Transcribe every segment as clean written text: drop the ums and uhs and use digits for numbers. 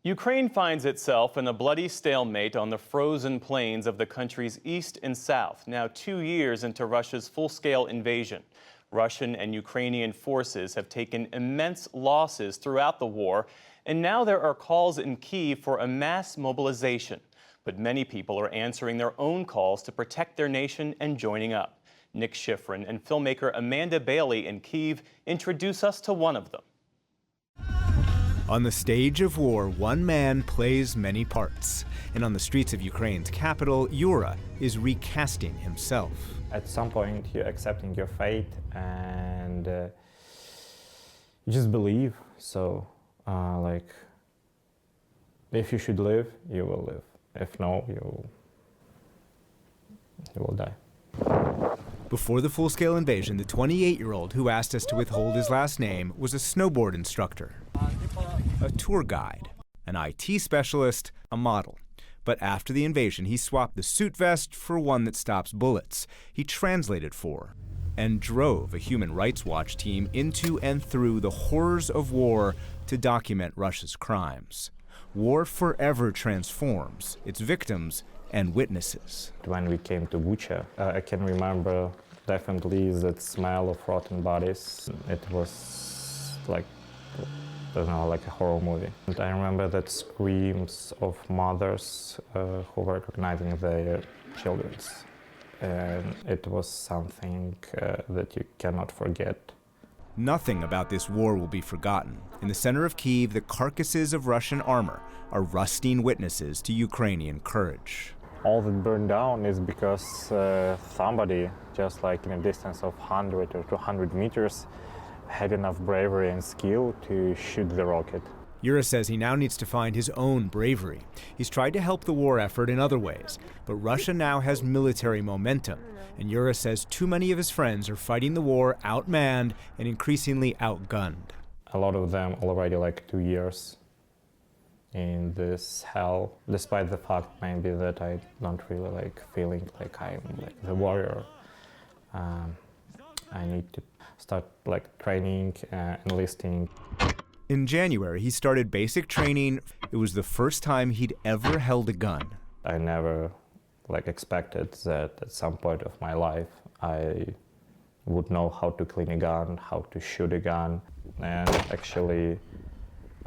Ukraine finds itself in a bloody stalemate on the frozen plains of the country's east and south, now 2 years into Russia's full-scale invasion. Russian and Ukrainian forces have taken immense losses throughout the war, and now there are calls in Kyiv for a mass mobilization. But many people are answering their own calls to protect their nation and joining up. Nick Schifrin and filmmaker Amanda Bailey in Kyiv introduce us to one of them. On the stage of war, one man plays many parts. And on the streets of Ukraine's capital, Yura is recasting himself. At some point, you're accepting your fate and you just believe. So, if you should live, you will live. If no, you will die. Before the full-scale invasion, the 28-year-old who asked us to withhold his last name was a snowboard instructor, a tour guide, an IT specialist, a model. But after the invasion, he swapped the suit vest for one that stops bullets. He translated for and drove a Human Rights Watch team into and through the horrors of war to document Russia's crimes. War forever transforms its victims and witnesses. When we came to Bucha, I can remember definitely that smell of rotten bodies. It was like, I don't know, like a horror movie. And I remember that screams of mothers who were recognizing their children. And it was something that you cannot forget. Nothing about this war will be forgotten. In the center of Kyiv, the carcasses of Russian armor are rusting witnesses to Ukrainian courage. All that burned down is because somebody, just like in a distance of 100 or 200 meters, had enough bravery and skill to shoot the rocket. Yura says he now needs to find his own bravery. He's tried to help the war effort in other ways, but Russia now has military momentum, and Yura says too many of his friends are fighting the war outmanned and increasingly outgunned. A lot of them already 2 years in this hell, despite the fact maybe that I don't really feeling like I'm the warrior. I need to start training, enlisting. In January, he started basic training. It was the first time he'd ever held a gun. I never expected that at some point of my life I would know how to clean a gun, how to shoot a gun, and actually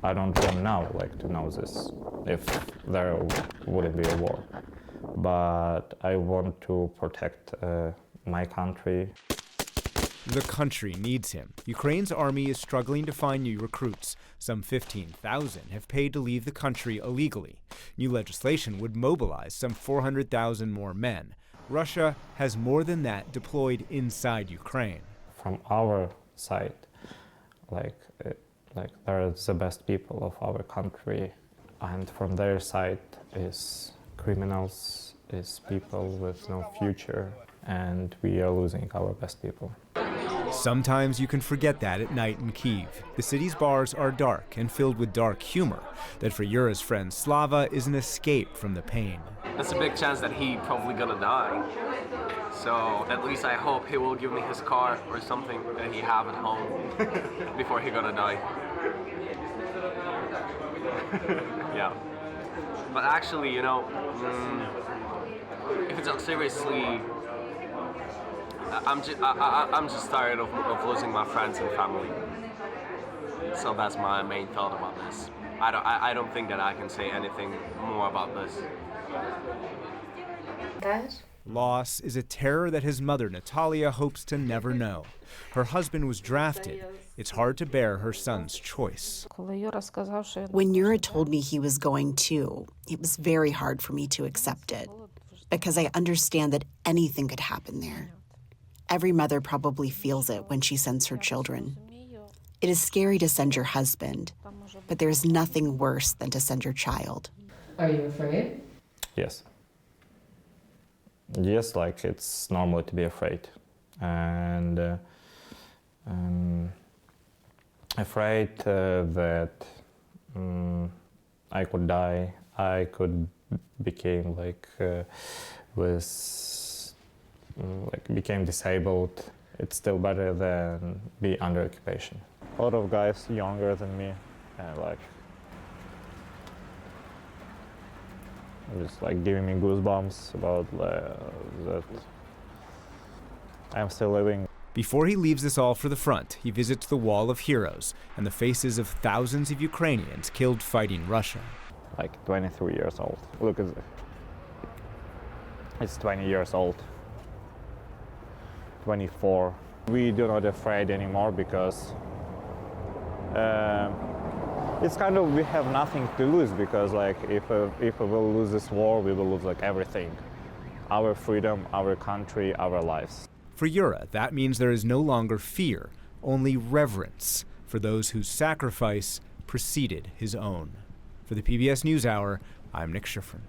I don't want now to know this if there wouldn't be a war. But I want to protect my country. The country needs him. Ukraine's army is struggling to find new recruits. Some 15,000 have paid to leave the country illegally. New legislation would mobilize some 400,000 more men. Russia has more than that deployed inside Ukraine. From our side, they're the best people of our country, and from their side is criminals, is people with no future, and we are losing our best people. Sometimes you can forget that at night in Kyiv. The city's bars are dark and filled with dark humor that for Yura's friend Slava is an escape from the pain. There's a big chance that he probably gonna die. So at least I hope he will give me his car or something that he have at home before he gonna die. Yeah. But actually, if it's seriously, I'm just tired of losing my friends and family. So that's my main thought about this. I don't think that I can say anything more about this. Loss is a terror that his mother, Natalia, hopes to never know. Her husband was drafted. It's hard to bear her son's choice. When Yura told me he was going too, it was very hard for me to accept it, because I understand that anything could happen there. Every mother probably feels it when she sends her children. It is scary to send your husband, but there's nothing worse than to send your child. Are you afraid? Yes. Yes, it's normal to be afraid. And afraid that I could die, I could became became disabled. It's still better than be under occupation. A lot of guys younger than me, and It's like giving me goosebumps about that I'm still living. Before he leaves us all for the front, he visits the Wall of Heroes and the faces of thousands of Ukrainians killed fighting Russia. Like 23 years old. Look at it. It's 20 years old. 24. We do not afraid anymore because it's kind of, we have nothing to lose, because like if we will lose this war, we will lose like everything. Our freedom, our country, our lives. For Yura, that means there is no longer fear, only reverence for those whose sacrifice preceded his own. For the PBS NewsHour, I'm Nick Schifrin.